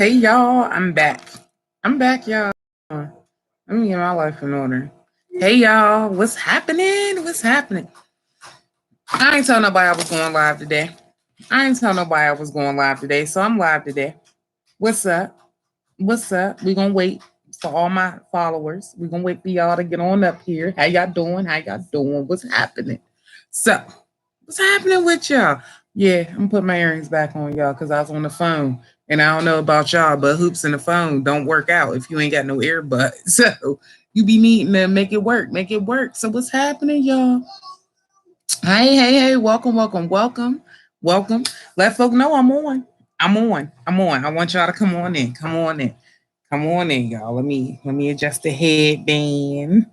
Hey y'all, I'm back. I'm back, y'all. Let me get my life in order. Hey y'all, what's happening? What's happening? I ain't tell nobody I was going live today. I ain't tell nobody I was going live today, so I'm live today. What's up? What's up? We gonna wait for all my followers. We gonna wait for y'all to get on up here. How y'all doing? How y'all doing? What's happening? So, what's happening with y'all? Yeah, I'm putting my earrings back on y'all because I was on the phone. And I don't know about y'all, but hoops in the phone don't work out if you ain't got no earbuds. So you be needing to make it work, make it work. So what's happening, y'all? Hey, welcome, welcome, welcome, welcome. Let folk know I'm on. I'm on. I'm on. I want y'all to come on in. Come on in. Come on in, y'all. Let me adjust the headband.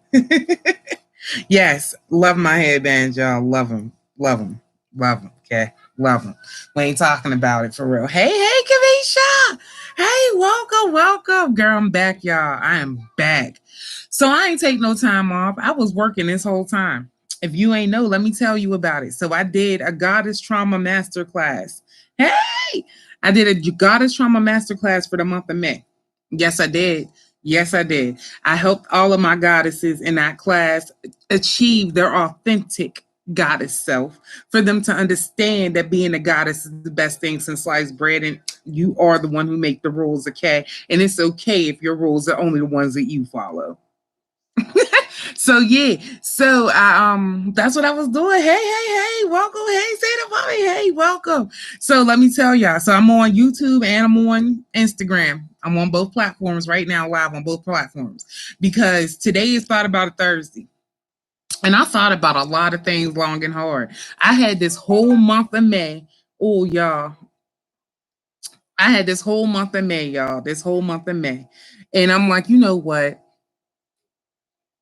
Yes, love my headbands, y'all. Love them. Love them. Love them. Okay. Love them. We ain't talking about it for real. Hey, Kavisha. Hey, welcome, welcome. Girl, I'm back, y'all. I am back. So I ain't take no time off. I was working this whole time. If you ain't know, let me tell you about it. So I did a goddess trauma masterclass. Hey, I did a goddess trauma masterclass for the month of May. Yes, I did. Yes, I did. I helped all of my goddesses in that class achieve their authentic goddess self, for them to understand that being a goddess is the best thing since sliced bread, and you are the one who make the rules, okay? And it's okay if your rules are only the ones that you follow. So yeah, so that's what I was doing. Hey, welcome. Hey, say the mommy. Hey, welcome. So let me tell y'all. So I'm on YouTube and I'm on Instagram. I'm on both platforms right now, live on both platforms, because today is Thought About a Thursday. And I thought about a lot of things long and hard. I had this whole month of May. Oh, y'all. I had this whole month of May, y'all. This whole month of May. And I'm like, you know what?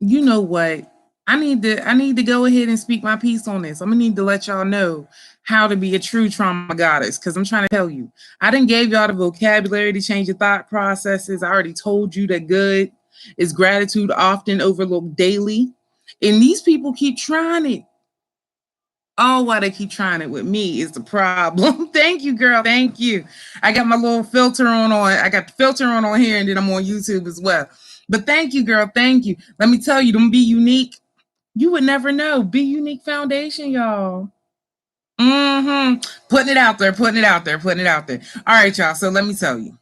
You know what? I need to go ahead and speak my piece on this. I'm gonna need to let y'all know how to be a true trauma goddess, because I'm trying to tell you. I didn't gave y'all the vocabulary to change your thought processes. I already told you that good is gratitude often overlooked daily. And these people keep trying it. Oh, why they keep trying it with me is the problem. Thank you, girl. Thank you. I got my little filter on. I got the filter on here, and then I'm on YouTube as well. But thank you, girl. Thank you. Let me tell you, don't be unique. You would never know. Be Unique Foundation, y'all. Putting it out there, putting it out there, putting it out there. All right, y'all. So let me tell you.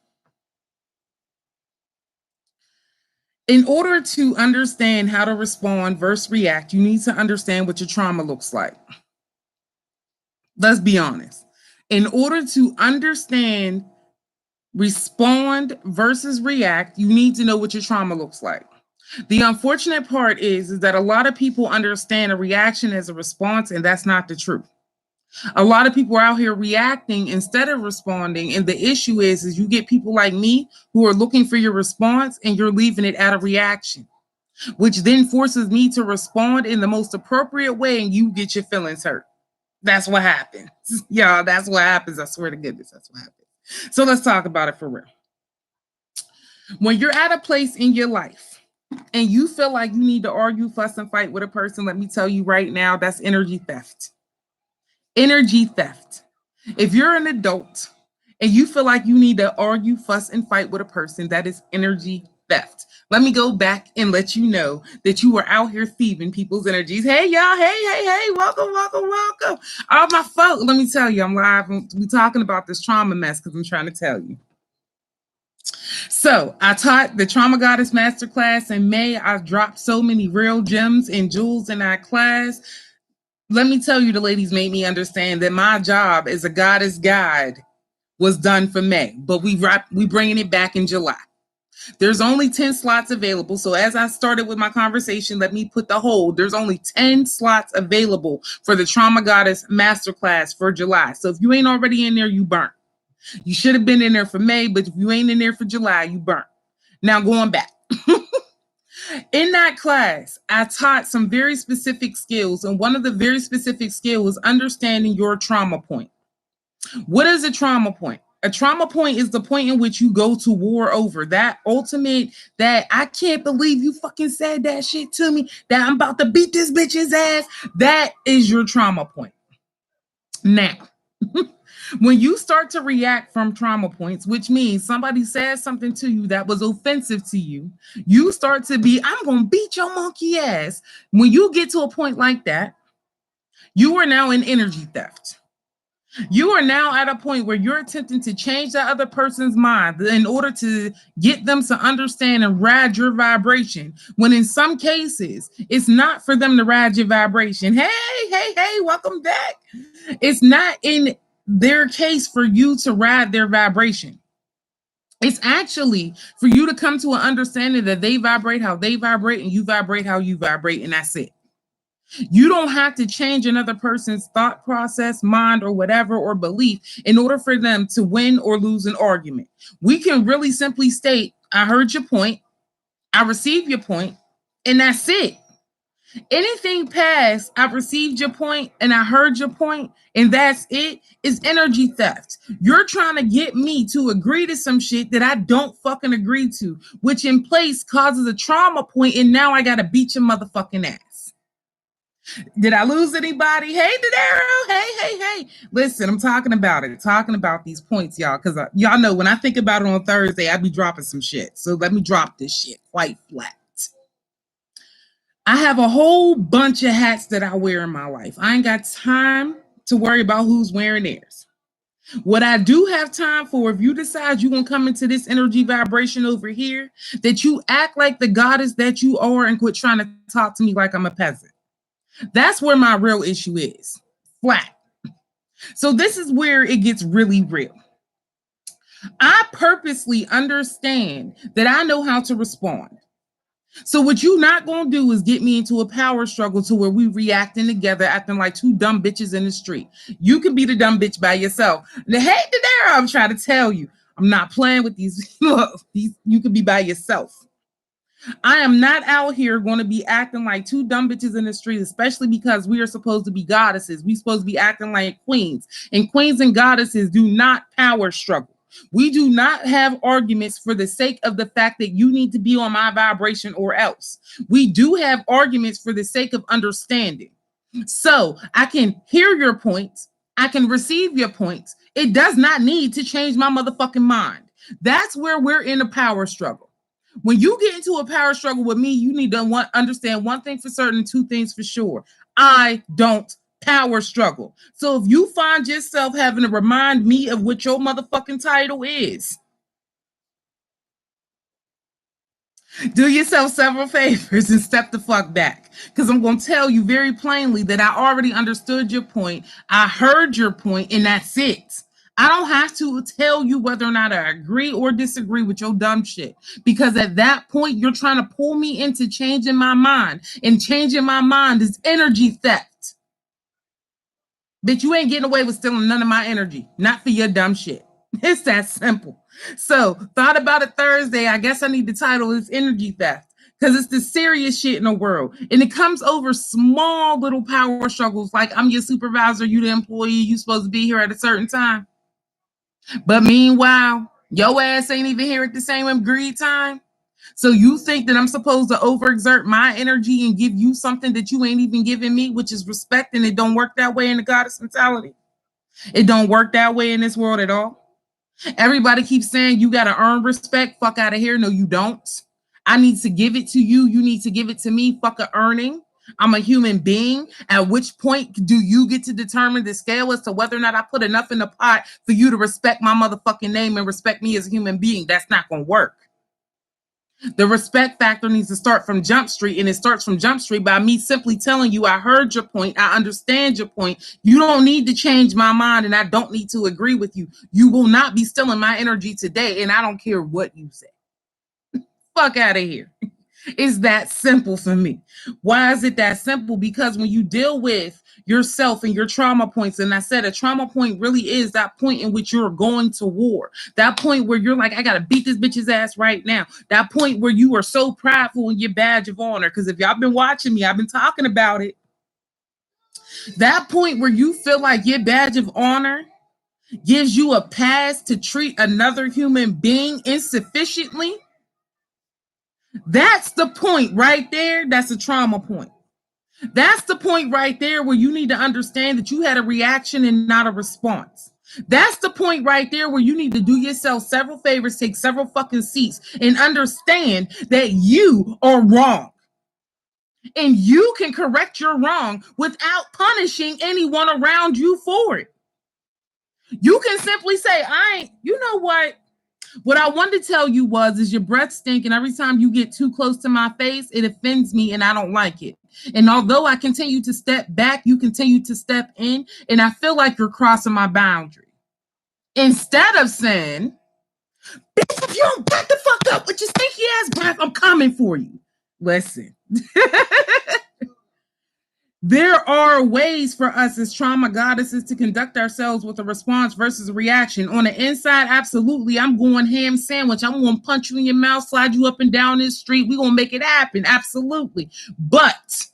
In order to understand how to respond versus react, you need to understand what your trauma looks like. Let's be honest. In order to understand respond versus react, you need to know what your trauma looks like. The unfortunate part is that a lot of people understand a reaction as a response, and that's not the truth. A lot of people are out here reacting instead of responding, and the issue is you get people like me who are looking for your response, and you're leaving it at a reaction, which then forces me to respond in the most appropriate way, and you get your feelings hurt. That's what happens. Y'all, that's what happens. I swear to goodness, that's what happens. So let's talk about it for real. When you're at a place in your life and you feel like you need to argue, fuss, and fight with a person, let me tell you right now, that's energy theft. Energy theft. If you're an adult and you feel like you need to argue, fuss, and fight with a person, that is energy theft. Let me go back and let you know that you are out here thieving people's energies. Hey, y'all. Hey. Welcome, welcome, welcome. All my folks, let me tell you, I'm live. We're talking about this trauma mess because I'm trying to tell you. So I taught the Trauma Goddess Masterclass in May. I dropped so many real gems and jewels in that class. Let me tell you, the ladies made me understand that my job as a goddess guide was done for May, but we bringing it back in July. There's only 10 slots available. So as I started with my conversation, let me put the hold. There's only 10 slots available for the Trauma Goddess Masterclass for July. So if you ain't already in there, you burnt. You should have been in there for May, but if you ain't in there for July, you burnt. Now going back. In that class, I taught some very specific skills, and one of the very specific skills is understanding your trauma point. What is a trauma point? A trauma point is the point in which you go to war over that ultimate, that I can't believe you fucking said that shit to me, that I'm about to beat this bitch's ass. That is your trauma point. Now, When you start to react from trauma points, which means somebody says something to you that was offensive to you, you start to be, I'm going to beat your monkey ass. When you get to a point like that, you are now in energy theft. You are now at a point where you're attempting to change that other person's mind in order to get them to understand and ride your vibration. When in some cases, it's not for them to ride your vibration. Hey, welcome back. It's not in their case for you to ride their vibration. It's actually for you to come to an understanding that they vibrate how they vibrate and you vibrate how you vibrate, and that's it. You don't have to change another person's thought process, mind, or whatever, or belief in order for them to win or lose an argument. We can really simply state, I heard your point, I received your point, and that's it. Anything past, I received your point and I heard your point, and that's it, is energy theft. You're trying to get me to agree to some shit that I don't fucking agree to, which in place causes a trauma point, and now I gotta beat your motherfucking ass. Did I lose anybody? Hey, Dadaro. Hey. Listen, I'm talking about it. Talking about these points, y'all, because y'all know when I think about it on Thursday, I be dropping some shit. So let me drop this shit quite flat. I have a whole bunch of hats that I wear in my life. I ain't got time to worry about who's wearing theirs. What I do have time for, if you decide you're going to come into this energy vibration over here, that you act like the goddess that you are and quit trying to talk to me like I'm a peasant. That's where my real issue is. Flat. So this is where it gets really real. I purposely understand that I know how to respond. So what you not going to do is get me into a power struggle to where we reacting together, acting like two dumb bitches in the street. You can be the dumb bitch by yourself. The heck to there, I'm trying to tell you. I'm not playing with these. You can be by yourself. I am not out here going to be acting like two dumb bitches in the street, especially because we are supposed to be goddesses. We're supposed to be acting like queens. And queens and goddesses do not power struggle. We do not have arguments for the sake of the fact that you need to be on my vibration or else. We do have arguments for the sake of understanding. So I can hear your points. I can receive your points. It does not need to change my motherfucking mind. That's where we're in a power struggle. When you get into a power struggle with me, you need to understand one thing for certain, two things for sure. I don't power struggle. So if you find yourself having to remind me of what your motherfucking title is, do yourself several favors and step the fuck back. Because I'm going to tell you very plainly that I already understood your point. I heard your point, and that's it. I don't have to tell you whether or not I agree or disagree with your dumb shit. Because at that point, you're trying to pull me into changing my mind. And changing my mind is energy theft. Bitch, you ain't getting away with stealing none of my energy. Not for your dumb shit. It's that simple. So, thought about it Thursday. I guess I need to title this energy theft. Because it's the serious shit in the world. And it comes over small little power struggles. Like, I'm your supervisor, you the employee, you supposed to be here at a certain time. But meanwhile, your ass ain't even here at the same agreed time. So you think that I'm supposed to overexert my energy and give you something that you ain't even giving me, which is respect, and it don't work that way in the goddess mentality. It don't work that way in this world at all. Everybody keeps saying you got to earn respect. Fuck out of here. No, you don't. I need to give it to you. You need to give it to me. Fuck a earning. I'm a human being. At which point do you get to determine the scale as to whether or not I put enough in the pot for you to respect my motherfucking name and respect me as a human being? That's not going to work. The respect factor needs to start from Jump Street, and it starts from Jump Street by me simply telling you I heard your point, I understand your point. You don't need to change my mind, and I don't need to agree with you. You will not be stealing my energy today, and I don't care what you say. Fuck out of here. It's that simple for me. Why is it that simple? Because when you deal with yourself and your trauma points, and I said a trauma point really is that point in which you're going to war. That point where you're like, I got to beat this bitch's ass right now. That point where you are so prideful in your badge of honor. Because if y'all been watching me, I've been talking about it. That point where you feel like your badge of honor gives you a pass to treat another human being insufficiently. That's the point right there. That's a trauma point. That's the point right there where you need to understand that you had a reaction and not a response. That's the point right there where you need to do yourself several favors, take several fucking seats, and understand that you are wrong. And you can correct your wrong without punishing anyone around you for it. You can simply say, you know what? What I wanted to tell you is your breath stink, and every time you get too close to my face, it offends me and I don't like it. And although I continue to step back, you continue to step in, and I feel like you're crossing my boundary. Instead of saying, bitch, if you don't back the fuck up with your stinky ass breath, I'm coming for you. Listen. There are ways for us as trauma goddesses to conduct ourselves with a response versus a reaction. On the inside, absolutely, I'm going ham sandwich. I'm going to punch you in your mouth, slide you up and down this street. We're going to make it happen. Absolutely. But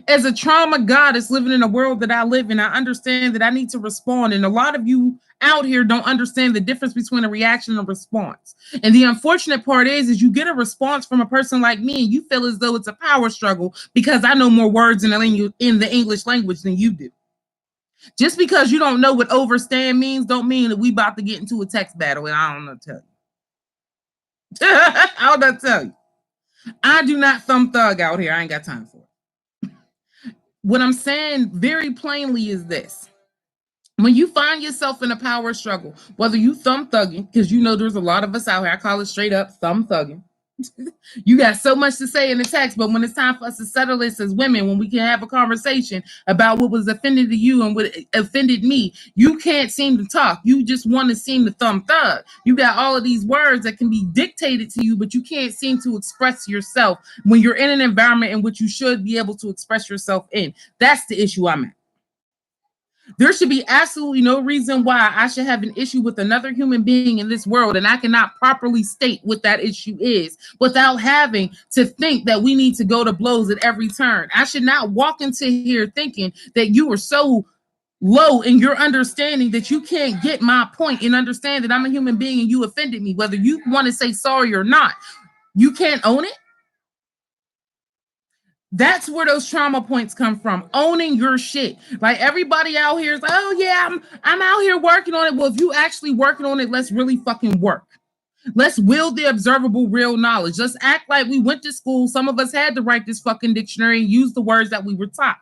as a trauma goddess living in a world that I live in, I understand that I need to respond. And a lot of you out here don't understand the difference between a reaction and a response. And the unfortunate part is you get a response from a person like me and you feel as though it's a power struggle because I know more words in the English language than you do. Just because you don't know what overstand means don't mean that we about to get into a text battle, and I don't know to tell you. I don't know to tell you. I do not thumb thug out here. I ain't got time for it. What I'm saying very plainly is this. When you find yourself in a power struggle, whether you thumb thugging, because you know there's a lot of us out here, I call it straight up thumb thugging. You got so much to say in the text, but when it's time for us to settle this as women, when we can have a conversation about what was offended to you and what offended me, you can't seem to talk. You just want to seem to thumb thug. You got all of these words that can be dictated to you, but you can't seem to express yourself when you're in an environment in which you should be able to express yourself in. That's the issue I'm at. There should be absolutely no reason why I should have an issue with another human being in this world, and I cannot properly state what that issue is without having to think that we need to go to blows at every turn. I should not walk into here thinking that you are so low in your understanding that you can't get my point and understand that I'm a human being and you offended me, whether you want to say sorry or not. You can't own it. That's where those trauma points come from. Owning your shit. Like everybody out here is like, oh yeah, I'm out here working on it. Well, if you actually working on it, let's really fucking work. Let's wield the observable real knowledge. Let's act like we went to school. Some of us had to write this fucking dictionary and use the words that we were taught.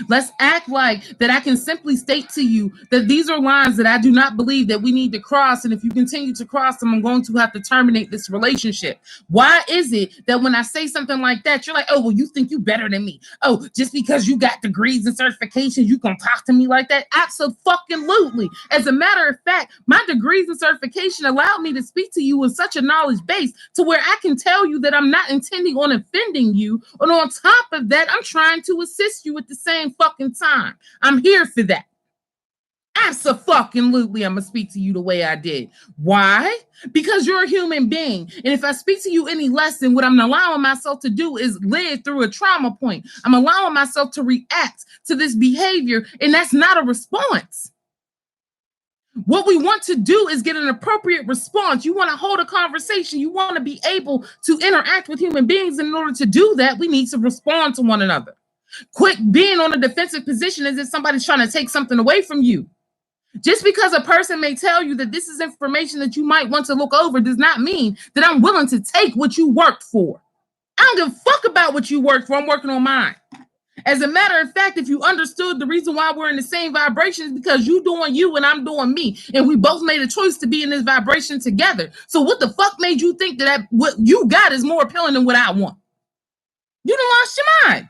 Let's act like that I can simply state to you that these are lines that I do not believe that we need to cross. And if you continue to cross them, I'm going to have to terminate this relationship. Why is it that when I say something like that, you're like, oh, well, you think you better than me? Oh, just because you got degrees and certifications, you can talk to me like that? Absolutely. As a matter of fact, my degrees and certification allowed me to speak to you with such a knowledge base to where I can tell you that I'm not intending on offending you. And on top of that, I'm trying to assist you at the same fucking time. I'm here for that. Absolutely, I'm gonna speak to you the way I did. Why? Because you're a human being. And if I speak to you any less, then what I'm allowing myself to do is live through a trauma point. I'm allowing myself to react to this behavior, and that's not a response. What we want to do is get an appropriate response. You want to hold a conversation. You want to be able to interact with human beings. And in order to do that, we need to respond to one another. Quit being on a defensive position as if somebody's trying to take something away from you. Just because a person may tell you that this is information that you might want to look over does not mean that I'm willing to take what you worked for. I don't give a fuck about what you worked for. I'm working on mine. As a matter of fact, if you understood the reason why we're in the same vibration is because you doing you and I'm doing me. And we both made a choice to be in this vibration together. So what the fuck made you think that what you got is more appealing than what I want? You done lost your mind.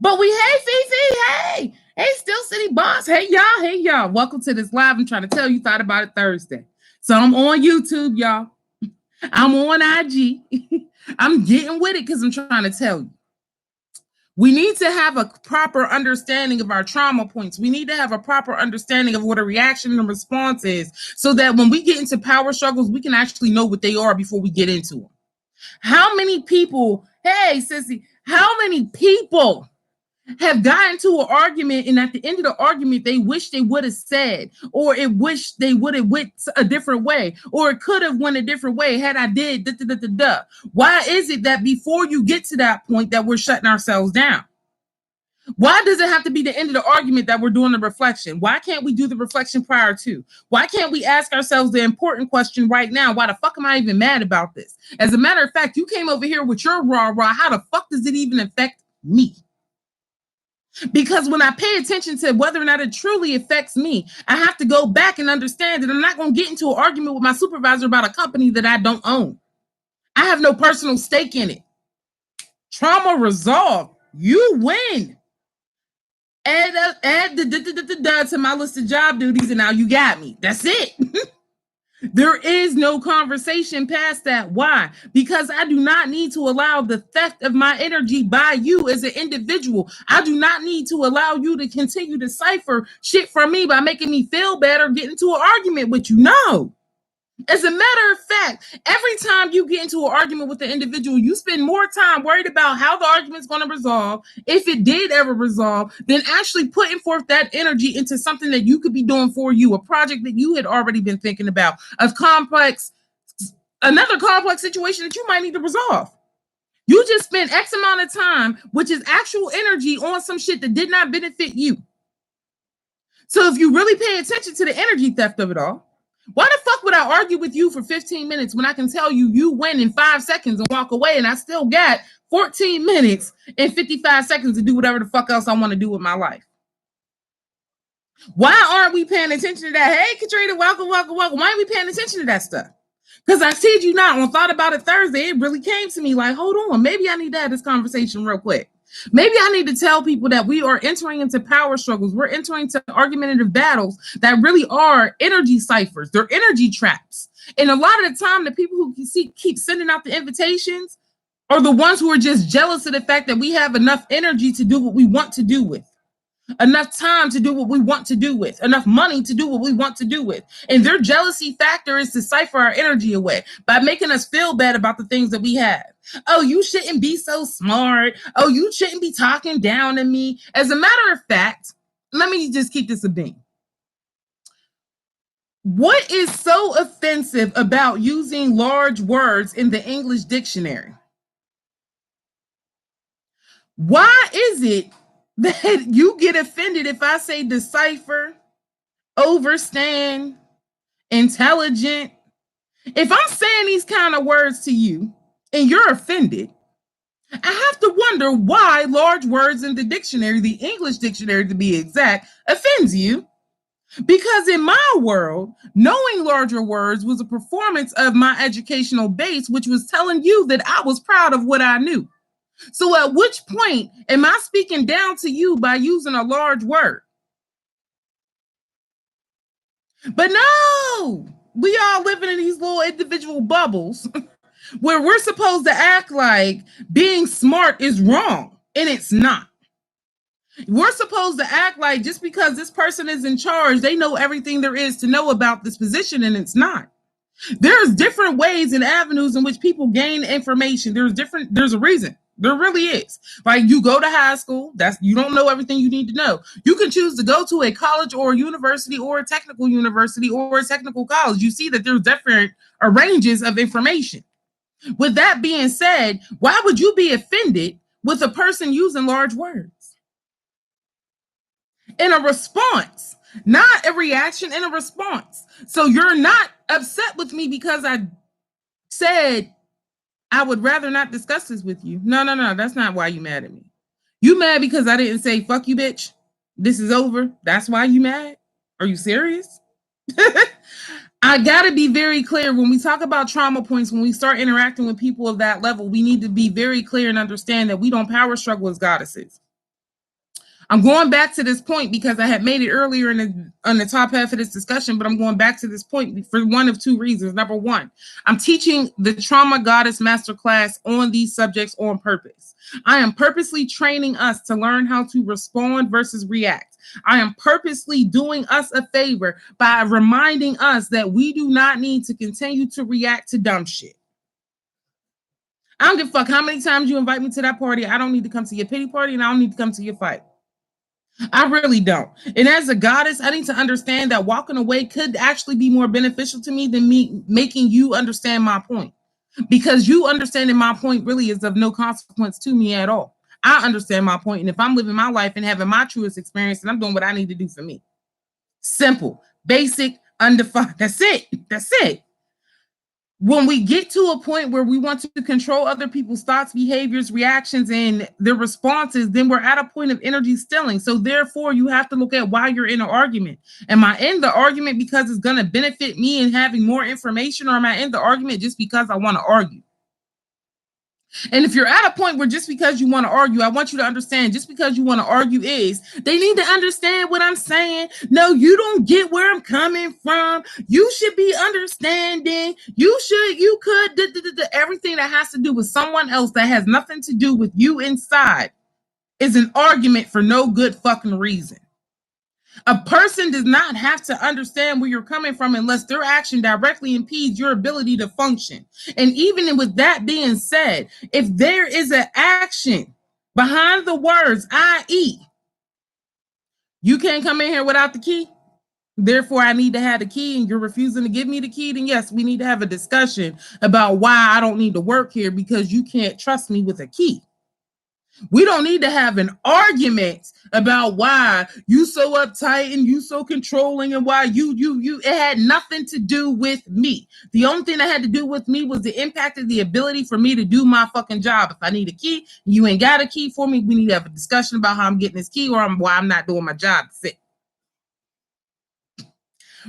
But hey, Fifi, hey, Still City Boss, hey, y'all, welcome to this live. I'm trying to tell you, thought about it Thursday. So I'm on YouTube, y'all. I'm on IG. I'm getting with it because I'm trying to tell you. We need to have a proper understanding of our trauma points. We need to have a proper understanding of what a reaction and response is so that when we get into power struggles, we can actually know what they are before we get into them. How many people, hey, sissy, how many people have gotten to an argument and at the end of the argument, they wish they would have said, or it wish they would have went a different way, or it could have went a different way had I did, Why is it that before you get to that point that we're shutting ourselves down? Why does it have to be the end of the argument that we're doing the reflection? Why can't we do the reflection prior to? Why can't we ask ourselves the important question right now? Why the fuck am I even mad about this? As a matter of fact, you came over here with your rah. How the fuck does it even affect me? Because when I pay attention to whether or not it truly affects me, I have to go back and understand that I'm not going to get into an argument with my supervisor about a company that I don't own. I have no personal stake in it. Trauma resolved. You win. Add the to my list of job duties, and now you got me. That's it. There is no conversation past that. Why? Because I do not need to allow the theft of my energy by you as an individual. I do not need to allow you to continue to cipher shit from me by making me feel bad or get into an argument with you. No. As a matter of fact, every time you get into an argument with the individual, you spend more time worried about how the argument's going to resolve, if it did ever resolve, than actually putting forth that energy into something that you could be doing for you, a project that you had already been thinking about, another complex situation that you might need to resolve. You just spent X amount of time, which is actual energy, on some shit that did not benefit you. So if you really pay attention to the energy theft of it all, why the fuck would I argue with you for 15 minutes when I can tell you you win in 5 seconds and walk away, and I still got 14 minutes and 55 seconds to do whatever the fuck else I want to do with my life? Why aren't we paying attention to that? Hey, Katrina, welcome. Why aren't we paying attention to that stuff? Because I kid you not, when I thought about it Thursday, it really came to me like, hold on, maybe I need to have this conversation real quick. Maybe I need to tell people that we are entering into power struggles. We're entering into argumentative battles that really are energy ciphers. They're energy traps. And a lot of the time, the people who keep sending out the invitations are the ones who are just jealous of the fact that we have enough energy to do what we want to do with, enough time to do what we want to do with, enough money to do what we want to do with. And their jealousy factor is to cipher our energy away by making us feel bad about the things that we have. Oh, you shouldn't be so smart. Oh, you shouldn't be talking down to me. As a matter of fact, let me just keep this a bean. What is so offensive about using large words in the English dictionary? Why is it that you get offended if I say decipher, overstand, intelligent? If I'm saying these kind of words to you and you're offended, I have to wonder why large words in the dictionary, the English dictionary to be exact, offends you. Because in my world, knowing larger words was a performance of my educational base, which was telling you that I was proud of what I knew. So at which point am I speaking down to you by using a large word? But no, we all living in these little individual bubbles where we're supposed to act like being smart is wrong, and it's not. We're supposed to act like just because this person is in charge, they know everything there is to know about this position, and it's not. There's different ways and avenues in which people gain information. There's a reason. There really is. Like, you go to high school, you don't know everything you need to know. You can choose to go to a college or a university or a technical university or a technical college. You see that there's different ranges of information. With that being said, why would you be offended with a person using large words? In a response, not a reaction, in a response. So you're not upset with me because I said I would rather not discuss this with you. No, that's not why you mad at me. You mad because I didn't say, fuck you, bitch. This is over. That's why you mad? Are you serious? I gotta be very clear when we talk about trauma points, when we start interacting with people of that level, we need to be very clear and understand that we don't power struggle as goddesses. I'm going back to this point because I had made it earlier on the top half of this discussion, but I'm going back to this point for one of two reasons. Number one, I'm teaching the Trauma Goddess Masterclass on these subjects on purpose. I am purposely training us to learn how to respond versus react. I am purposely doing us a favor by reminding us that we do not need to continue to react to dumb shit. I don't give a fuck how many times you invite me to that party. I don't need to come to your pity party, and I don't need to come to your fight. I really don't. And as a goddess, I need to understand that walking away could actually be more beneficial to me than me making you understand my point. Because you understanding my point really is of no consequence to me at all. I understand my point. And if I'm living my life and having my truest experience, and I'm doing what I need to do for me. Simple, basic, undefined. That's it. That's it. When we get to a point where we want to control other people's thoughts, behaviors, reactions, and their responses, then we're at a point of energy stealing. So therefore, you have to look at why you're in an argument. Am I in the argument because it's going to benefit me in having more information, or am I in the argument just because I want to argue? And if you're at a point where just because you want to argue, I want you to understand just because you want to argue is they need to understand what I'm saying. No, you don't get where I'm coming from. You should be understanding. You could, everything that has to do with someone else that has nothing to do with you inside is an argument for no good fucking reason. A person does not have to understand where you're coming from unless their action directly impedes your ability to function. And even with that being said, if there is an action behind the words, i.e., you can't come in here without the key, therefore I need to have the key, and you're refusing to give me the key, then yes, we need to have a discussion about why I don't need to work here because you can't trust me with a key. We don't need to have an argument about why you so uptight and you so controlling and why you it had nothing to do with me. The only thing that had to do with me was the impact of the ability for me to do my fucking job. If I need a key, you ain't got a key for me, we need to have a discussion about how I'm getting this key or why I'm not doing my job. That's it.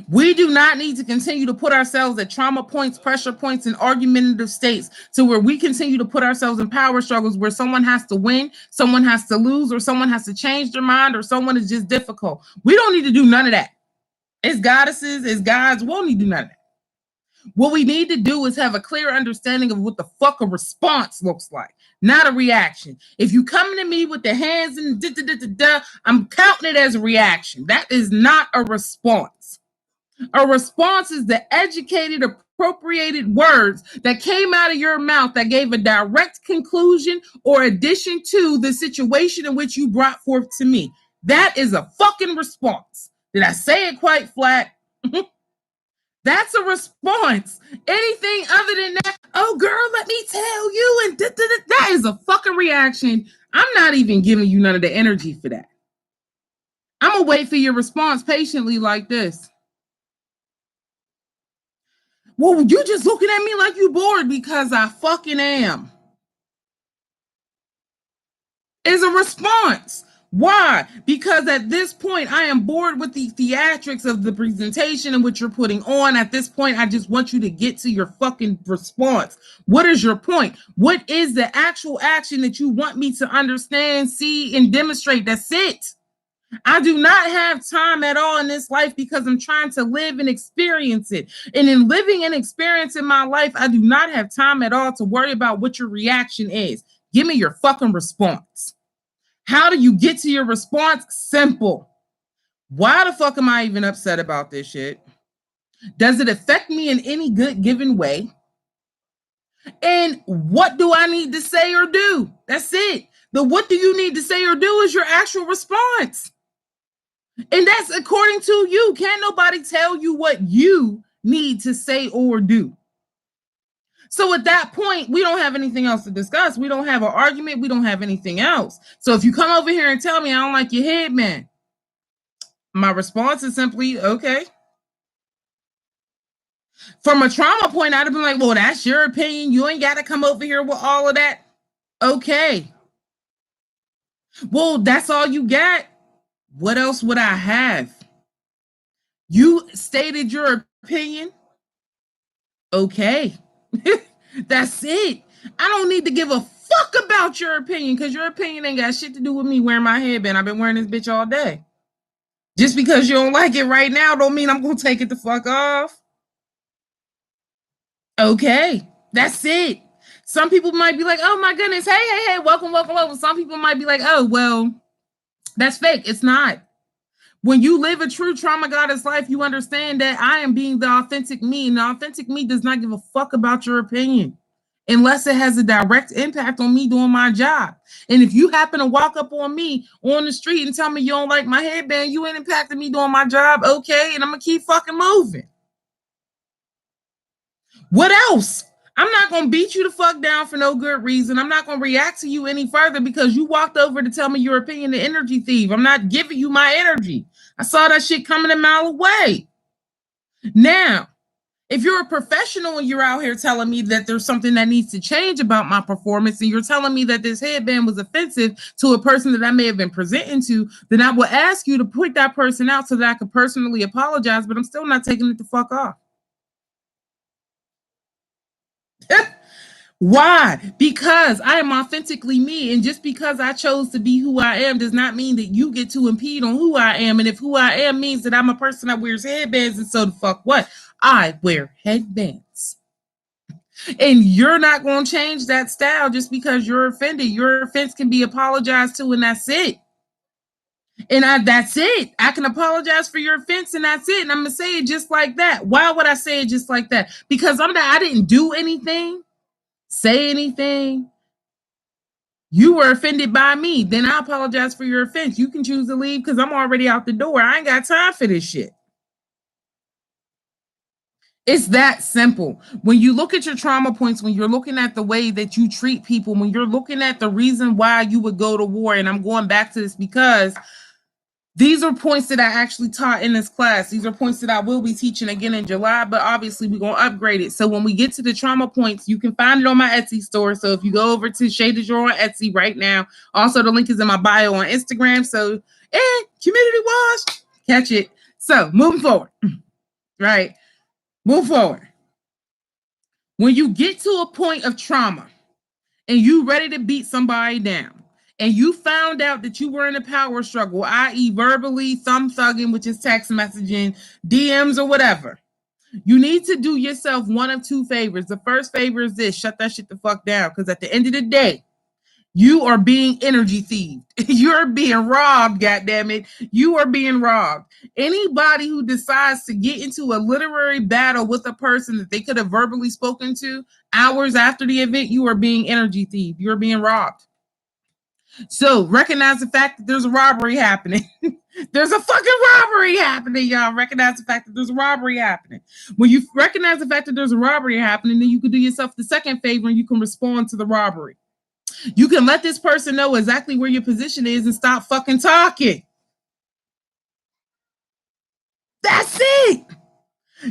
We do not need to continue to put ourselves at trauma points, pressure points, and argumentative states to where we continue to put ourselves in power struggles where someone has to win, someone has to lose, or someone has to change their mind, or someone is just difficult. We don't need to do none of that. As goddesses, as gods, we don't need to do none of that. What we need to do is have a clear understanding of what the fuck a response looks like, not a reaction. If you come to me with the hands and I'm counting it as a reaction. That is not a response. A response is the educated, appropriated words that came out of your mouth that gave a direct conclusion or addition to the situation in which you brought forth to me. That is a fucking response. Did I say it quite flat? That's a response. Anything other than that, oh girl, let me tell you, and that is a fucking reaction. I'm not even giving you none of the energy for that. I'm gonna wait for your response patiently like this. Well, you just looking at me like you bored because I fucking am. Is a response. Why? Because at this point, I am bored with the theatrics of the presentation and what you're putting on. At this point, I just want you to get to your fucking response. What is your point? What is the actual action that you want me to understand, see, and demonstrate? That's it. I do not have time at all in this life because I'm trying to live and experience it. And in living and experiencing my life, I do not have time at all to worry about what your reaction is. Give me your fucking response. How do you get to your response? Simple. Why the fuck am I even upset about this shit? Does it affect me in any good given way? And what do I need to say or do? That's it. The what do you need to say or do is your actual response. And that's according to you. Can't nobody tell you what you need to say or do. So at that point, we don't have anything else to discuss. We don't have an argument. We don't have anything else. So if you come over here and tell me I don't like your head, man, my response is simply, okay. From a trauma point, I'd have been like, well, that's your opinion. You ain't got to come over here with all of that. Okay. Well, that's all you got. What else would I have? You stated your opinion. Okay. That's it. I don't need to give a fuck about your opinion because your opinion ain't got shit to do with me wearing my headband. I've been wearing this bitch all day. Just because you don't like it right now don't mean I'm going to take it the fuck off. Okay. That's it. Some people might be like, oh my goodness, hey, welcome. Some people might be like, oh, well, that's fake. It's not. When you live a true trauma goddess life, you understand that I am being the authentic me, and the authentic me does not give a fuck about your opinion unless it has a direct impact on me doing my job. And if you happen to walk up on me on the street and tell me you don't like my headband, you ain't impacting me doing my job, okay, and I'm going to keep fucking moving. What else? I'm not going to beat you the fuck down for no good reason. I'm not going to react to you any further because you walked over to tell me your opinion, the energy thief. I'm not giving you my energy. I saw that shit coming a mile away. Now, if you're a professional and you're out here telling me that there's something that needs to change about my performance, and you're telling me that this headband was offensive to a person that I may have been presenting to, then I will ask you to put that person out so that I could personally apologize, but I'm still not taking it the fuck off. Why? Because I am authentically me, and just because I chose to be who I am does not mean that you get to impede on who I am. And if who I am means that I'm a person that wears headbands, and so the fuck what? I wear headbands. And you're not going to change that style just because you're offended. Your offense can be apologized to, and that's it. And that's it. I can apologize for your offense, and that's it. And I'm gonna say it just like that. Why would I say it just like that? Because I didn't do anything, say anything. You were offended by me. Then I apologize for your offense. You can choose to leave because I'm already out the door. I ain't got time for this shit. It's that simple. When you look at your trauma points, when you're looking at the way that you treat people, when you're looking at the reason why you would go to war, and I'm going back to this because these are points that I actually taught in this class. These are points that I will be teaching again in July, but obviously we're going to upgrade it. So when we get to the trauma points, you can find it on my Etsy store. So if you go over to Shade de Jour on Etsy right now, also the link is in my bio on Instagram. So, community wash, catch it. So moving forward, right? Move forward. When you get to a point of trauma and you ready to beat somebody down, and you found out that you were in a power struggle, i.e. verbally, thumb thugging, which is text messaging, DMs, or whatever, you need to do yourself one of two favors. The first favor is this: shut that shit the fuck down. Because at the end of the day, you are being energy thieved. You're being robbed, goddammit. You are being robbed. Anybody who decides to get into a literary battle with a person that they could have verbally spoken to hours after the event, you are being energy thieved. You're being robbed. So recognize the fact that there's a robbery happening. There's a fucking robbery happening, y'all. Recognize the fact that there's a robbery happening. When you recognize the fact that there's a robbery happening, then you can do yourself the second favor and you can respond to the robbery. You can let this person know exactly where your position is and stop fucking talking. That's it.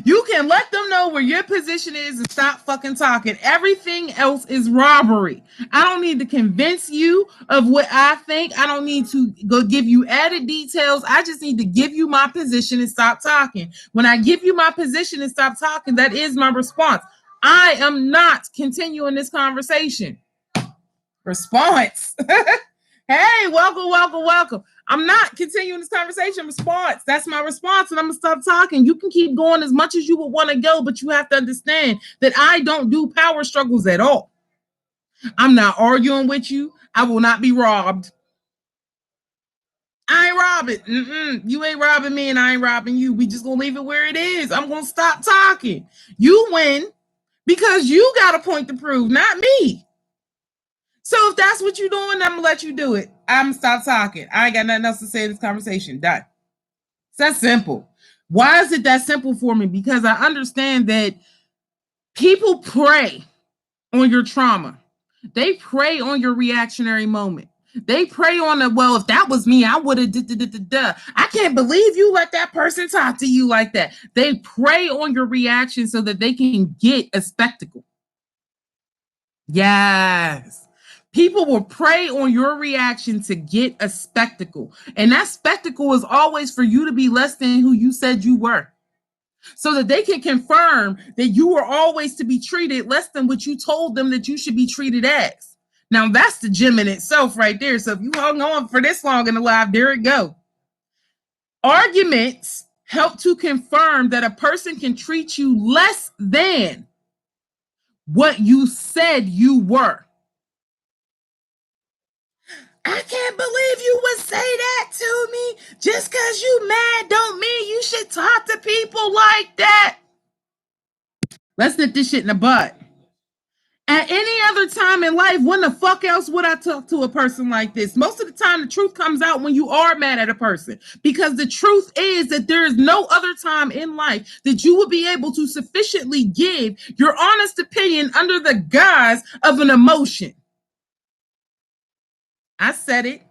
You can let them know where your position is and stop fucking talking. Everything else is robbery. I don't need to convince you of what I think. I don't need to go give you added details. I just need to give you my position and stop talking. When I give you my position and stop talking, that is my response. I am not continuing this conversation. Response. Hey, welcome. I'm not continuing this conversation. Response. That's my response, and I'm gonna stop talking. You can keep going as much as you would want to go, but you have to understand that I don't do power struggles at all. I'm not arguing with you. I will not be robbed. I ain't robbing. You ain't robbing me, and I ain't robbing you. We just gonna leave it where it is. I'm gonna stop talking. You win because you got a point to prove, not me. So if that's what you're doing, I'm gonna let you do it. I'm gonna stop talking. I ain't got nothing else to say in this conversation. Done. It's that simple. Why is it that simple for me? Because I understand that people prey on your trauma. They prey on your reactionary moment. They prey on the, well, if that was me, I would have I can't believe you let that person talk to you like that. They prey on your reaction so that they can get a spectacle. Yes. People will prey on your reaction to get a spectacle. And that spectacle is always for you to be less than who you said you were. So that they can confirm that you were always to be treated less than what you told them that you should be treated as. Now that's the gem in itself right there. So if you hung on for this long in the live, there it go. Arguments help to confirm that a person can treat you less than what you said you were. I can't believe you would say that to me. Just because you mad don't mean you should talk to people like that. Let's nip this shit in the butt. At any other time in life, when the fuck else would I talk to a person like this? Most of the time, the truth comes out when you are mad at a person, because the truth is that there is no other time in life that you will be able to sufficiently give your honest opinion under the guise of an emotion. I said it.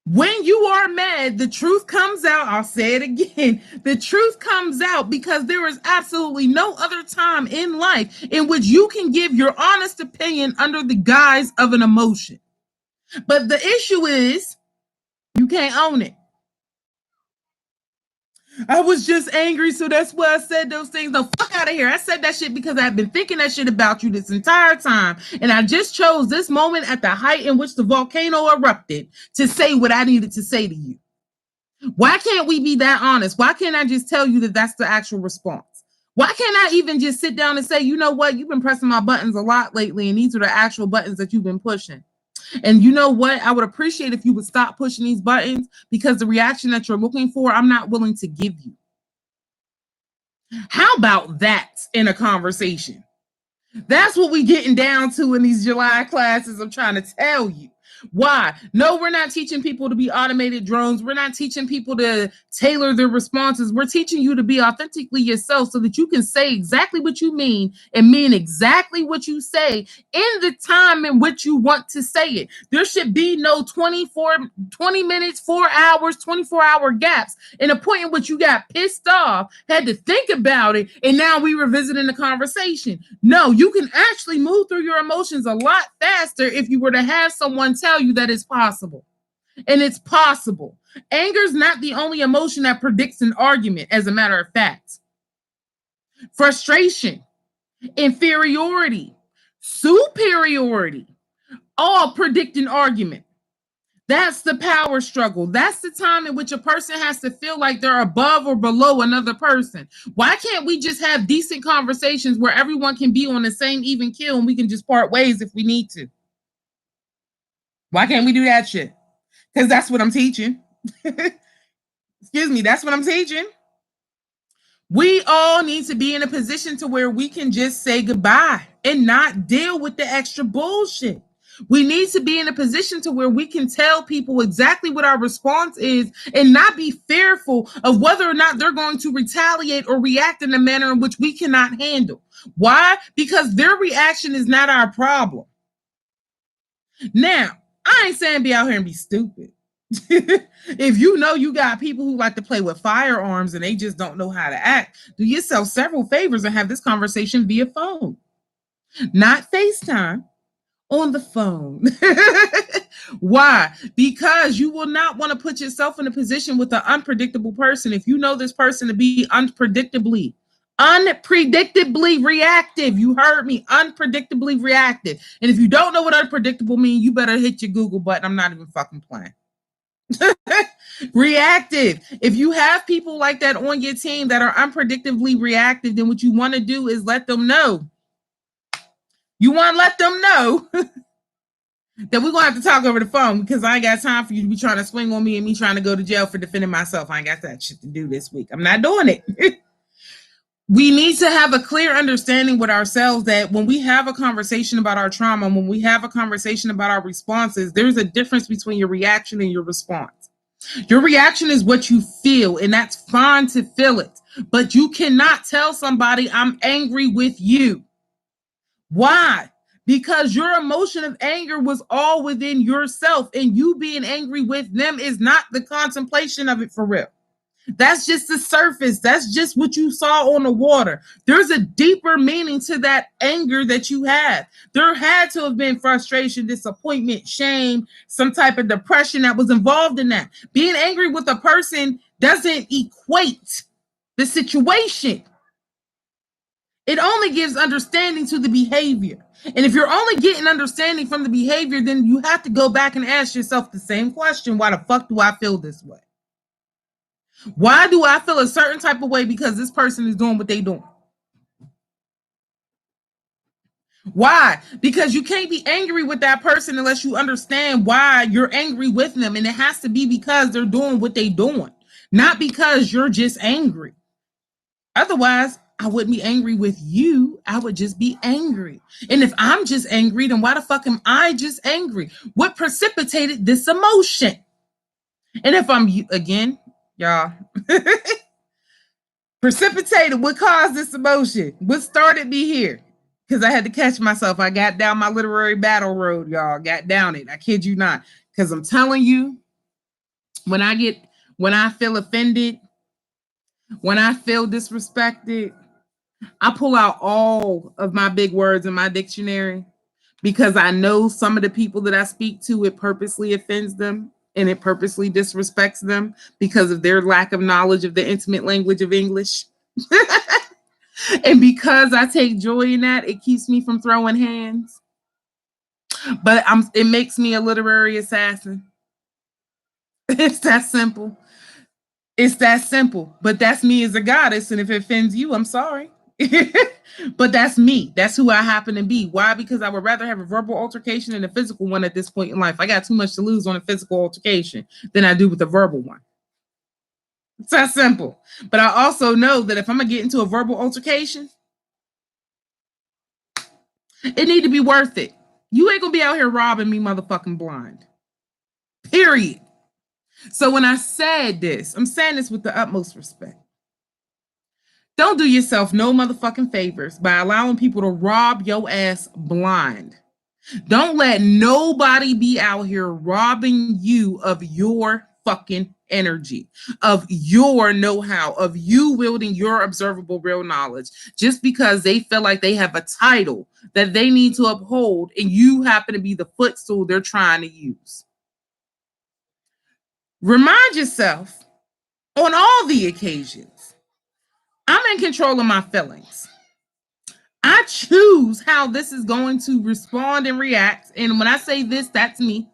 When you are mad, the truth comes out. I'll say it again. The truth comes out because there is absolutely no other time in life in which you can give your honest opinion under the guise of an emotion. But the issue is you can't own it. I was just angry, so that's why I said those things. No, fuck out of here. I said that shit because I've been thinking that shit about you this entire time. And I just chose this moment at the height in which the volcano erupted to say what I needed to say to you. Why can't we be that honest? Why can't I just tell you that that's the actual response? Why can't I even just sit down and say, you know what? You've been pressing my buttons a lot lately, and these are the actual buttons that you've been pushing. And you know what? I would appreciate if you would stop pushing these buttons, because the reaction that you're looking for, I'm not willing to give you. How about that in a conversation? That's what we're getting down to in these July classes. I'm trying to tell you. Why? No, we're not teaching people to be automated drones. We're not teaching people to tailor their responses. We're teaching you to be authentically yourself so that you can say exactly what you mean and mean exactly what you say in the time in which you want to say it. There should be no 20 minutes, 4 hours, 24-hour gaps in a point in which you got pissed off, had to think about it, and now we revisiting the conversation. No, you can actually move through your emotions a lot faster if you were to have someone tell you that it's possible. And it's possible. Anger is not the only emotion that predicts an argument, as a matter of fact. Frustration, inferiority, superiority, all predict an argument. That's the power struggle. That's the time in which a person has to feel like they're above or below another person. Why can't we just have decent conversations where everyone can be on the same even keel and we can just part ways if we need to? Why can't we do that shit? Because that's what I'm teaching. Excuse me, that's what I'm teaching. We all need to be in a position to where we can just say goodbye and not deal with the extra bullshit. We need to be in a position to where we can tell people exactly what our response is and not be fearful of whether or not they're going to retaliate or react in a manner in which we cannot handle. Why? Because their reaction is not our problem. Now, I ain't saying be out here and be stupid. If you know you got people who like to play with firearms and they just don't know how to act, do yourself several favors and have this conversation via phone. Not FaceTime, on the phone. Why? Because you will not want to put yourself in a position with an unpredictable person. If you know this person to be unpredictably reactive. You heard me, unpredictably reactive. And if you don't know what unpredictable means, you better hit your Google button. I'm not even fucking playing. Reactive. If you have people like that on your team that are unpredictably reactive, then what you want to do is let them know. You want to let them know that we're going to have to talk over the phone, because I ain't got time for you to be trying to swing on me and me trying to go to jail for defending myself. I ain't got that shit to do this week. I'm not doing it. We need to have a clear understanding with ourselves that when we have a conversation about our trauma, when we have a conversation about our responses, there's a difference between your reaction and your response. Your reaction is what you feel, and that's fine to feel it. But you cannot tell somebody, I'm angry with you. Why? Because your emotion of anger was all within yourself, and you being angry with them is not the contemplation of it for real. That's just the surface. That's just what you saw on the water. There's a deeper meaning to that anger that you had. There had to have been frustration, disappointment, shame, some type of depression that was involved in that. Being angry with a person doesn't equate the situation. It only gives understanding to the behavior. And if you're only getting understanding from the behavior, then you have to go back and ask yourself the same question. Why the fuck do I feel this way? Why do I feel a certain type of way because this person is doing what they're doing? Why? Because you can't be angry with that person unless you understand why you're angry with them. And it has to be because they're doing what they're doing, not because you're just angry. Otherwise, I wouldn't be angry with you. I would just be angry. And if I'm just angry, then why the fuck am I just angry? What precipitated this emotion? And if I'm, again, y'all, precipitated what caused this emotion? What started me here? Because I had to catch myself. I got down my literary battle road, y'all. Got down it. I kid you not. Because I'm telling you, when I feel offended, when I feel disrespected, I pull out all of my big words in my dictionary because I know some of the people that I speak to, it purposely offends them and it purposely disrespects them because of their lack of knowledge of the intimate language of English. And because I take joy in that, it keeps me from throwing hands. But it makes me a literary assassin. It's that simple. It's that simple. But that's me as a goddess. And if it offends you, I'm sorry. But that's me. That's who I happen to be. Why? Because I would rather have a verbal altercation than a physical one at this point in life. I got too much to lose on a physical altercation than I do with a verbal one. It's that simple. But I also know that if I'm going to get into a verbal altercation, it need to be worth it. You ain't going to be out here robbing me motherfucking blind. Period. So when I said this, I'm saying this with the utmost respect. Don't do yourself no motherfucking favors by allowing people to rob your ass blind. Don't let nobody be out here robbing you of your fucking energy, of your know-how, of you wielding your observable real knowledge, just because they feel like they have a title that they need to uphold and you happen to be the footstool they're trying to use. Remind yourself on all the occasions, I'm in control of my feelings. I choose how this is going to respond and react. And when I say this, that's me.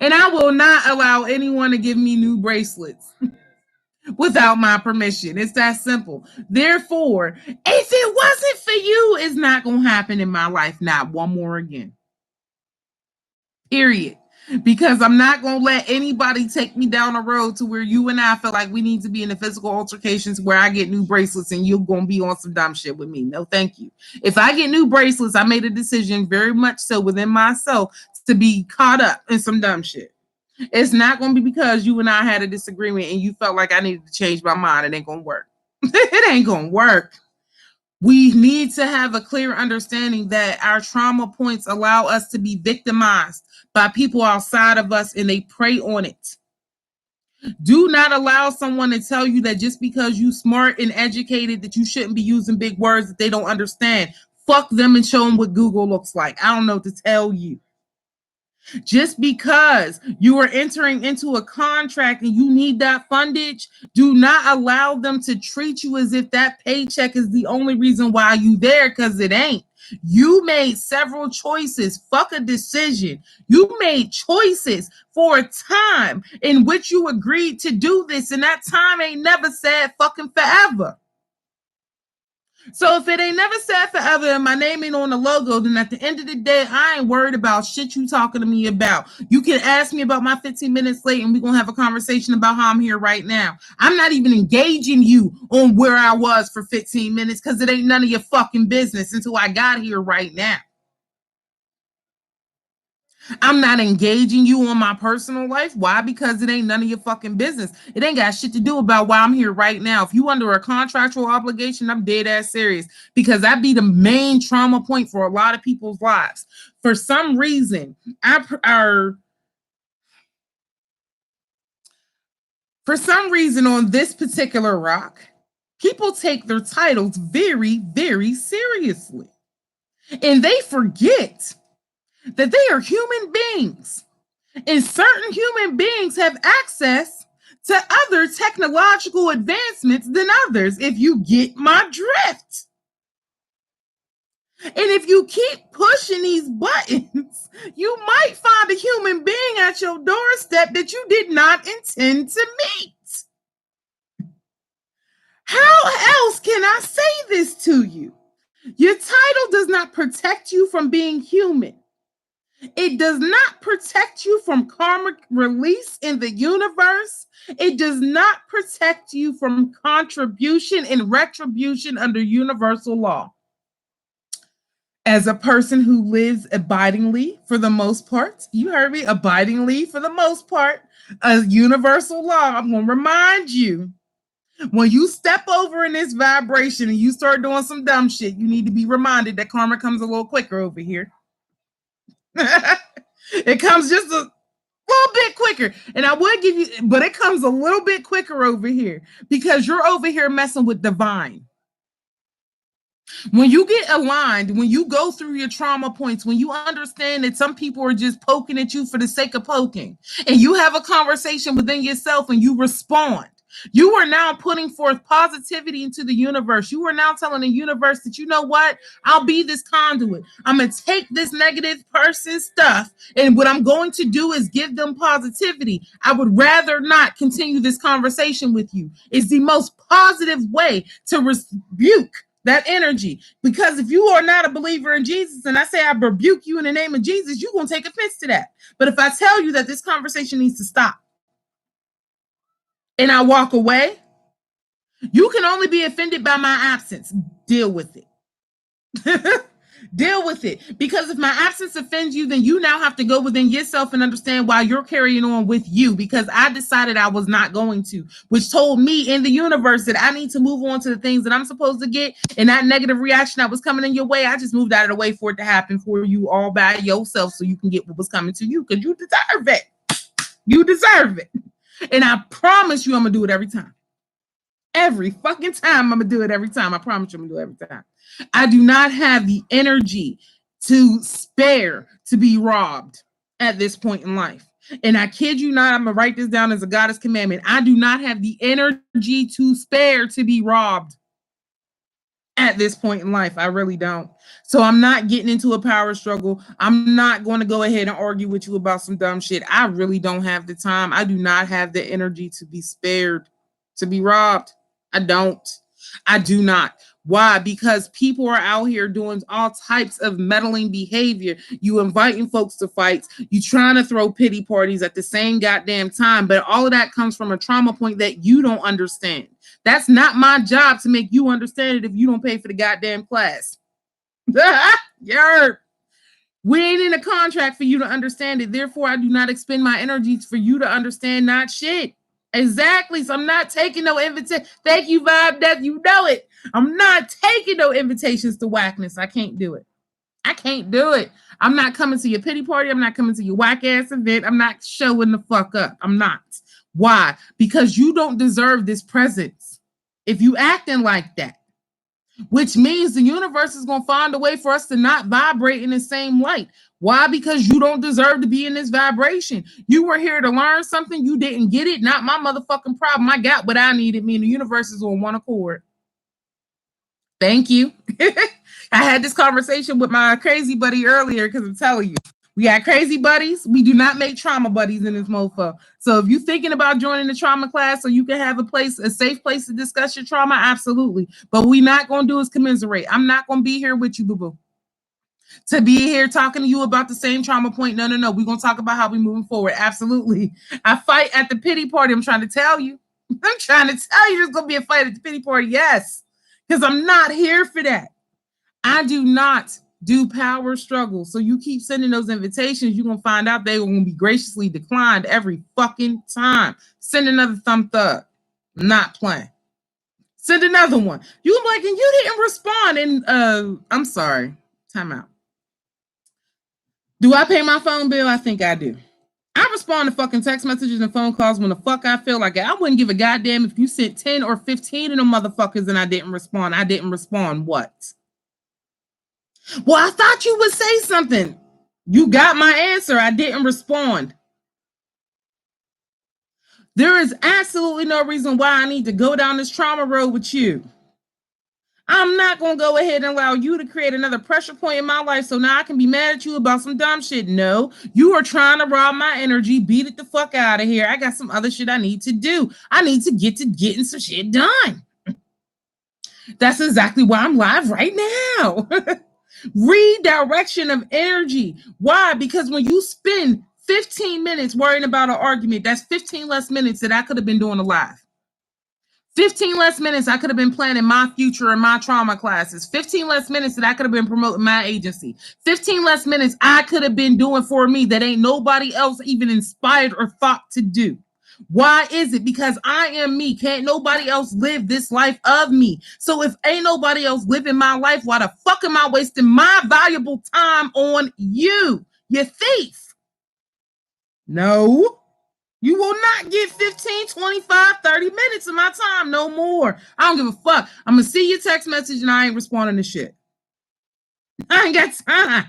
And I will not allow anyone to give me new bracelets without my permission. It's that simple. Therefore, if it wasn't for you, it's not going to happen in my life. Not one more again. Period. Because I'm not going to let anybody take me down a road to where you and I feel like we need to be in the physical altercations where I get new bracelets and you're going to be on some dumb shit with me. No, thank you. If I get new bracelets, I made a decision very much so within myself to be caught up in some dumb shit. It's not going to be because you and I had a disagreement and you felt like I needed to change my mind. It ain't going to work. It ain't going to work. We need to have a clear understanding that our trauma points allow us to be victimized by people outside of us and they prey on it. Do not allow someone to tell you that just because you smart and educated that you shouldn't be using big words that they don't understand. Fuck them and show them what Google looks like. I don't know what to tell you. Just because you are entering into a contract and you need that fundage, do not allow them to treat you as if that paycheck is the only reason why you there, because it ain't. You made several choices. Fuck a decision. You made choices for a time in which you agreed to do this, and that time ain't never said fucking forever. So if it ain't never said forever and my name ain't on the logo, then at the end of the day, I ain't worried about shit you talking to me about. You can ask me about my 15 minutes late and we're going to have a conversation about how I'm here right now. I'm not even engaging you on where I was for 15 minutes because it ain't none of your fucking business until I got here right now. I'm not engaging you on my personal life. Why? Because it ain't none of your fucking business. It ain't got shit to do about why I'm here right now. If you under a contractual obligation, I'm dead ass serious because that be the main trauma point for a lot of people's lives. For some reason, on this particular rock, people take their titles very, very seriously. And they forget that they are human beings. And certain human beings have access to other technological advancements than others, if you get my drift. And if you keep pushing these buttons, you might find a human being at your doorstep that you did not intend to meet. How else can I say this to you? Your title does not protect you from being human. It does not protect you from karmic release in the universe. It does not protect you from contribution and retribution under universal law. As a person who lives abidingly for the most part, you heard me, abidingly for the most part, a universal law, I'm going to remind you, when you step over in this vibration and you start doing some dumb shit, you need to be reminded that karma comes a little quicker over here. It comes just a little bit quicker. And I would give you, but it comes a little bit quicker over here because you're over here messing with divine. When you get aligned, when you go through your trauma points, when you understand that some people are just poking at you for the sake of poking, and you have a conversation within yourself and you respond, you are now putting forth positivity into the universe. You are now telling the universe that, you know what? I'll be this conduit. I'm going to take this negative person's stuff, and what I'm going to do is give them positivity. I would rather not continue this conversation with you. It's the most positive way to rebuke that energy. Because if you are not a believer in Jesus and I say I rebuke you in the name of Jesus, you're going to take offense to that. But if I tell you that this conversation needs to stop and I walk away, you can only be offended by my absence. Deal with it. Deal with it. Because if my absence offends you, then you now have to go within yourself and understand why you're carrying on with you, because I decided I was not going to, which told me in the universe that I need to move on to the things that I'm supposed to get. And that negative reaction that was coming in your way, I just moved out of the way for it to happen for you all by yourself so you can get what was coming to you, because you deserve it. You deserve it. And I promise you I'm going to do it every time. Every fucking time I'm going to do it every time. I promise you I'm going to do it every time. I do not have the energy to spare to be robbed at this point in life. And I kid you not, I'm going to write this down as a goddess commandment. I do not have the energy to spare to be robbed at this point in life. I really don't. So I'm not getting into a power struggle. I'm not going to go ahead and argue with you about some dumb shit. I really don't have the time. I do not have the energy to be spared to be robbed. I don't. I do not. Why? Because people are out here doing all types of meddling behavior. You inviting folks to fights. You trying to throw pity parties at the same goddamn time. But all of that comes from a trauma point that you don't understand. That's not my job to make you understand it if you don't pay for the goddamn class. We ain't in a contract for you to understand it. Therefore, I do not expend my energy for you to understand not shit. Exactly. So I'm not taking no invitation. Thank you, Vibe Death. You know it. I'm not taking no invitations to whackness. I can't do it. I can't do it. I'm not coming to your pity party. I'm not coming to your whack ass event. I'm not showing the fuck up. I'm not. Why? Because you don't deserve this presence if you acting like that. Which means the universe is going to find a way for us to not vibrate in the same light. Why? Because you don't deserve to be in this vibration. You were here to learn something. You didn't get it. Not my motherfucking problem. I got what I needed. Me and the universe is on one accord. Thank you. I had this conversation with my crazy buddy earlier because I'm telling you, we got crazy buddies. We do not make trauma buddies in this mofo. So if you're thinking about joining the trauma class so you can have a safe place to discuss your trauma, absolutely. But what we're not going to do is commiserate. I'm not going to be here with you, boo-boo. To be here talking to you about the same trauma point. No. We're going to talk about how we're moving forward. Absolutely. I fight at the pity party. I'm trying to tell you. There's going to be a fight at the pity party. Yes. Because I'm not here for that. I do not do power struggles. So you keep sending those invitations, you're going to find out they're going to be graciously declined every fucking time. Send another thumb up. Not playing. Send another one. You like, and you didn't respond. And I'm sorry. Time out. Do I pay my phone bill? I think I do. I respond to fucking text messages and phone calls when the fuck I feel like it. I wouldn't give a goddamn if you sent 10 or 15 of them motherfuckers and I didn't respond. I didn't respond. What? Well, I thought you would say something. You got my answer. I didn't respond. There is absolutely no reason why I need to go down this trauma road with you. I'm not going to go ahead and allow you to create another pressure point in my life so now I can be mad at you about some dumb shit. No, you are trying to rob my energy. Beat it the fuck out of here. I got some other shit I need to do. I need to get to getting some shit done. That's exactly why I'm live right now. Redirection of energy. Why? Because when you spend 15 minutes worrying about an argument, that's 15 less minutes that I could have been doing alive. 15 less minutes I could have been planning my future and my trauma classes. 15 less minutes that I could have been promoting my agency. 15 less minutes I could have been doing for me that ain't nobody else even inspired or thought to do. Why is it? Because I am me. Can't nobody else live this life of me. So if ain't nobody else living my life, why the fuck am I wasting my valuable time on you, you thief? No. You will not get 15, 25, 30 minutes of my time. No more. I don't give a fuck. I'm going to see your text message and I ain't responding to shit. I ain't got time.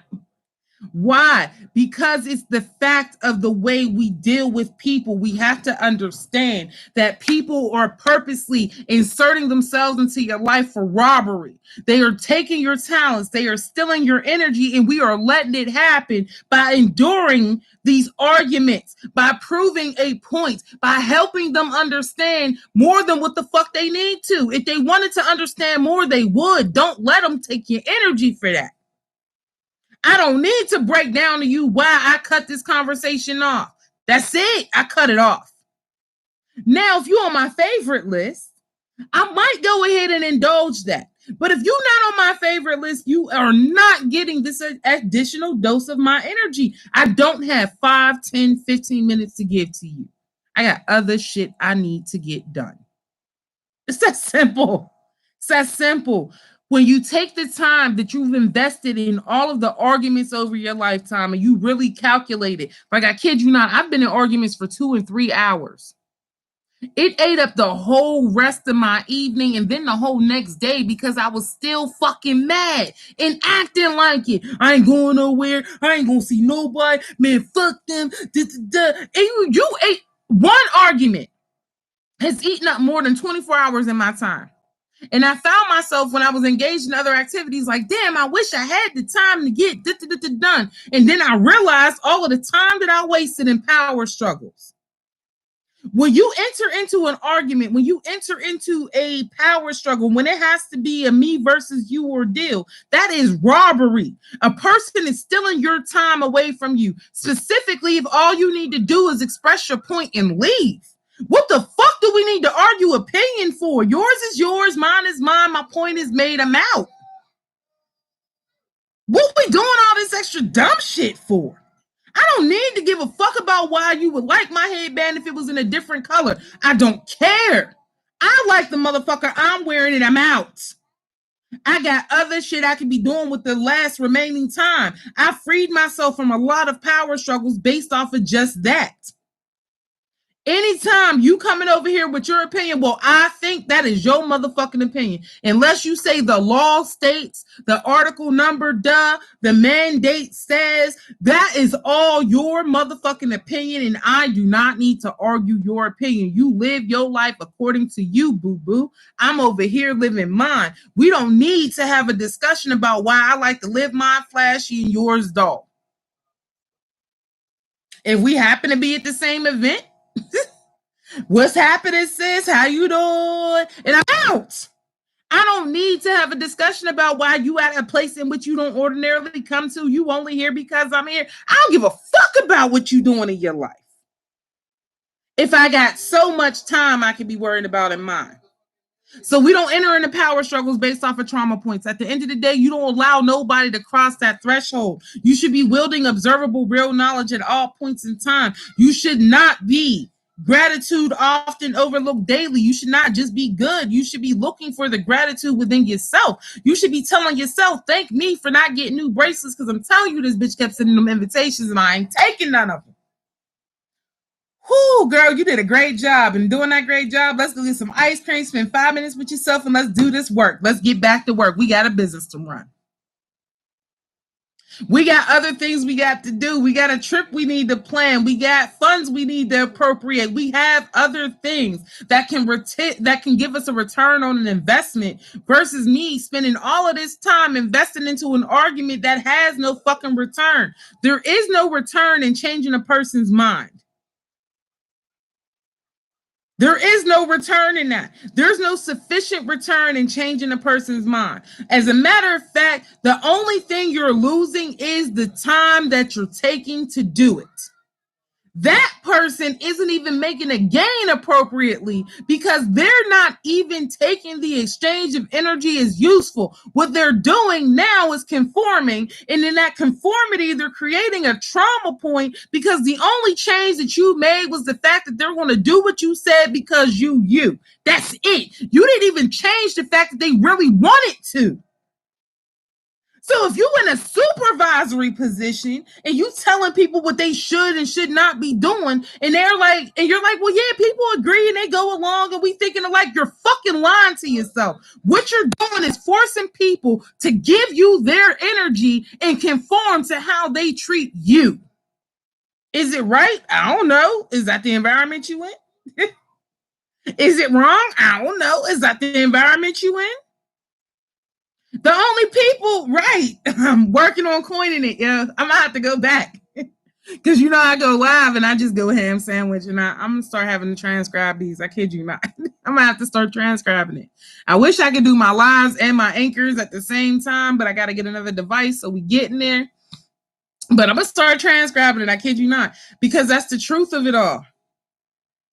Why? Because it's the fact of the way we deal with people. We have to understand that people are purposely inserting themselves into your life for robbery. They are taking your talents, they are stealing your energy, and we are letting it happen by enduring these arguments, by proving a point, by helping them understand more than what the fuck they need to. If they wanted to understand more, they would. Don't let them take your energy for that. I don't need to break down to you why I cut this conversation off. That's it. I cut it off. Now, if you're on my favorite list, I might go ahead and indulge that. But if you're not on my favorite list, you are not getting this additional dose of my energy. I don't have 5, 10, 15 minutes to give to you. I got other shit I need to get done. It's that simple. It's that simple. When you take the time that you've invested in all of the arguments over your lifetime and you really calculate it, like I kid you not, I've been in arguments for 2 and 3 hours. It ate up the whole rest of my evening and then the whole next day because I was still fucking mad and acting like it. I ain't going nowhere. I ain't gonna see nobody. Man, fuck them. And you ate one argument has eaten up more than 24 hours in my time. And I found myself when I was engaged in other activities like, damn, I wish I had the time to get done. And then I realized all of the time that I wasted in power struggles. When you enter into an argument, when you enter into a power struggle, when it has to be a me versus you ordeal, that is robbery. A person is stealing your time away from you, specifically if all you need to do is express your point and leave. What the fuck do we need to argue opinion for? Yours is yours, mine is mine, my point is made, I'm out. What we doing all this extra dumb shit for? I don't need to give a fuck about why you would like my headband if it was in a different color. I don't care. I like the motherfucker I'm wearing and I'm out. I got other shit I could be doing with the last remaining time. I freed myself from a lot of power struggles based off of just that. Anytime you coming over here with your opinion, well, I think that is your motherfucking opinion. Unless you say the law states, the article number, the mandate says, that is all your motherfucking opinion, and I do not need to argue your opinion. You live your life according to you, boo-boo. I'm over here living mine. We don't need to have a discussion about why I like to live mine flashy and yours dull. If we happen to be at the same event, what's happening, sis? How you doing? And I'm out. I don't need to have a discussion about why you at a place in which you don't ordinarily come to. You only here because I'm here. I don't give a fuck about what you doing in your life. If I got so much time I could be worried about in mine. So we don't enter into power struggles based off of trauma points. At the end of the day, you don't allow nobody to cross that threshold. You should be wielding observable real knowledge at all points in time. You should not be gratitude often overlooked daily. You should not just be good. You should be looking for the gratitude within yourself. You should be telling yourself, thank me for not getting new bracelets because I'm telling you this bitch kept sending them invitations and I ain't taking none of them. Whoo, girl, you did a great job. And doing that great job, let's go get some ice cream, spend 5 minutes with yourself, and let's do this work. Let's get back to work. We got a business to run. We got other things we got to do. We got a trip we need to plan. We got funds we need to appropriate. We have other things that can give us a return on an investment versus me spending all of this time investing into an argument that has no fucking return. There is no return in changing a person's mind. There is no return in that. There's no sufficient return in changing a person's mind. As a matter of fact, the only thing you're losing is the time that you're taking to do it. That person isn't even making a gain appropriately because they're not even taking the exchange of energy as useful. What they're doing now is conforming, and in that conformity, they're creating a trauma point because the only change that you made was the fact that they're going to do what you said because you. That's it. You didn't even change the fact that they really wanted to. So if you're in a supervisory position and you telling people what they should and should not be doing, and they're like, and you're like, well, yeah, people agree and they go along, and we thinking like you're fucking lying to yourself. What you're doing is forcing people to give you their energy and conform to how they treat you. Is it right? I don't know. Is that the environment you in? Is it wrong? I don't know. Is that the environment you in? The only people, right? I'm working on coining it. Yeah, I'm gonna have to go back because I go live and I just go ham sandwich, and I'm gonna start having to transcribe these. I kid you not. I'm gonna have to start transcribing it. I wish I could do my lives and my anchors at the same time, but I got to get another device, so we get in there. But I'm gonna start transcribing it. I kid you not, because that's the truth of it all.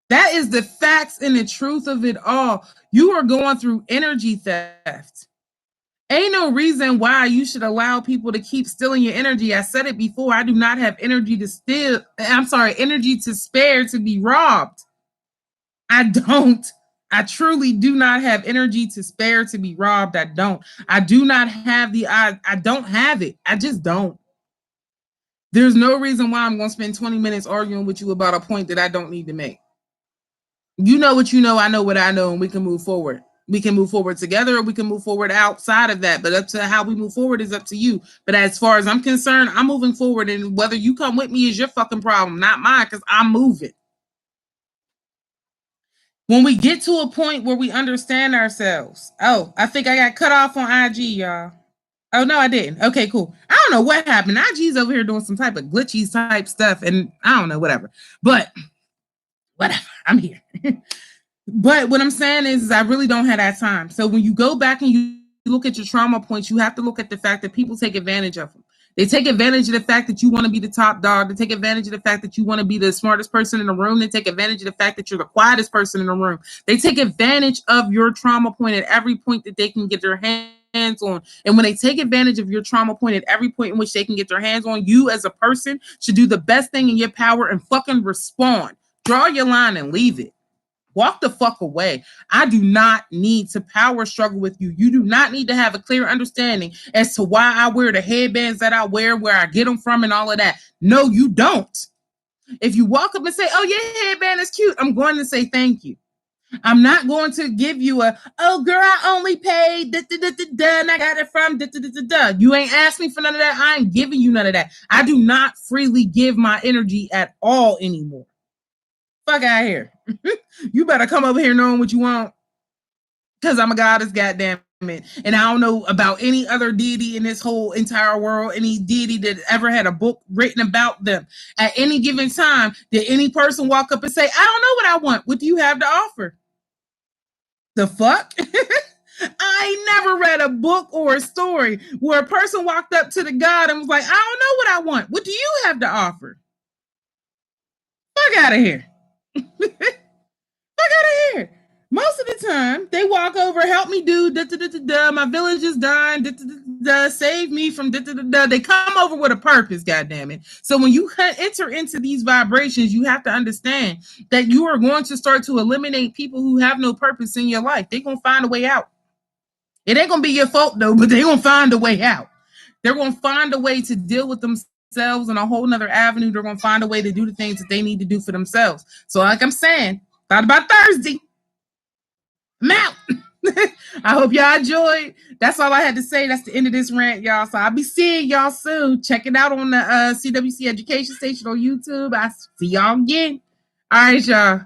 That is the facts and the truth of it all. You are going through energy theft. Ain't no reason why you should allow people to keep stealing your energy. I said it before. I do not have energy to steal. I'm sorry, energy to spare to be robbed. I don't. I truly do not have energy to spare to be robbed. I don't. I do not have I don't have it. I just don't. There's no reason why I'm going to spend 20 minutes arguing with you about a point that I don't need to make. You know what you know. I know what I know, and we can move forward. We can move forward together, or we can move forward outside of that. But up to how we move forward is up to you. But as far as I'm concerned, I'm moving forward, and whether you come with me is your fucking problem, not mine, because I'm moving. When we get to a point where we understand ourselves. Oh, I think I got cut off on IG, y'all. Oh, no, I didn't. Okay, cool. I don't know what happened. IG's over here doing some type of glitchy type stuff, and I don't know, whatever. But whatever, I'm here. But what I'm saying is I really don't have that time. So when you go back and you look at your trauma points, you have to look at the fact that people take advantage of them. They take advantage of the fact that you want to be the top dog. They take advantage of the fact that you want to be the smartest person in the room. They take advantage of the fact that you're the quietest person in the room. They take advantage of your trauma point at every point that they can get their hands on. And when they take advantage of your trauma point at every point in which they can get their hands on, you as a person should do the best thing in your power and fucking respond. Draw your line and leave it. Walk the fuck away. I do not need to power struggle with you. You do not need to have a clear understanding as to why I wear the headbands that I wear, where I get them from, and all of that. No, you don't. If you walk up and say, oh, your headband is cute, I'm going to say thank you. I'm not going to give you oh, girl, I only paid, and I got it from, You ain't asked me for none of that. I ain't giving you none of that. I do not freely give my energy at all anymore. Fuck out of here. You better come over here knowing what you want, because I'm a goddess, goddamn it. And I don't know about any other deity in this whole entire world, any deity that ever had a book written about them. At any given time, did any person walk up and say, I don't know what I want? What do you have to offer? The fuck? I never read a book or a story where a person walked up to the god and was like, I don't know what I want. What do you have to offer? Fuck out of here. Fuck out of here. Most of the time, they walk over, help me do my village is dying, save me from They come over with a purpose, goddammit. So when you enter into these vibrations, you have to understand that you are going to start to eliminate people who have no purpose in your life. They're going to find a way out. It ain't going to be your fault, though, but they're going to find a way out. They're going to find a way to deal with themselves on a whole nother avenue. They're going to find a way to do the things that they need to do for themselves. So like I'm saying, thought about Thursday. I'm out. I hope y'all enjoyed. That's all I had to say. That's the end of this rant, y'all. So I'll be seeing y'all soon. Check it out on the CWC Education Station on YouTube. I'll see y'all again. All right, y'all.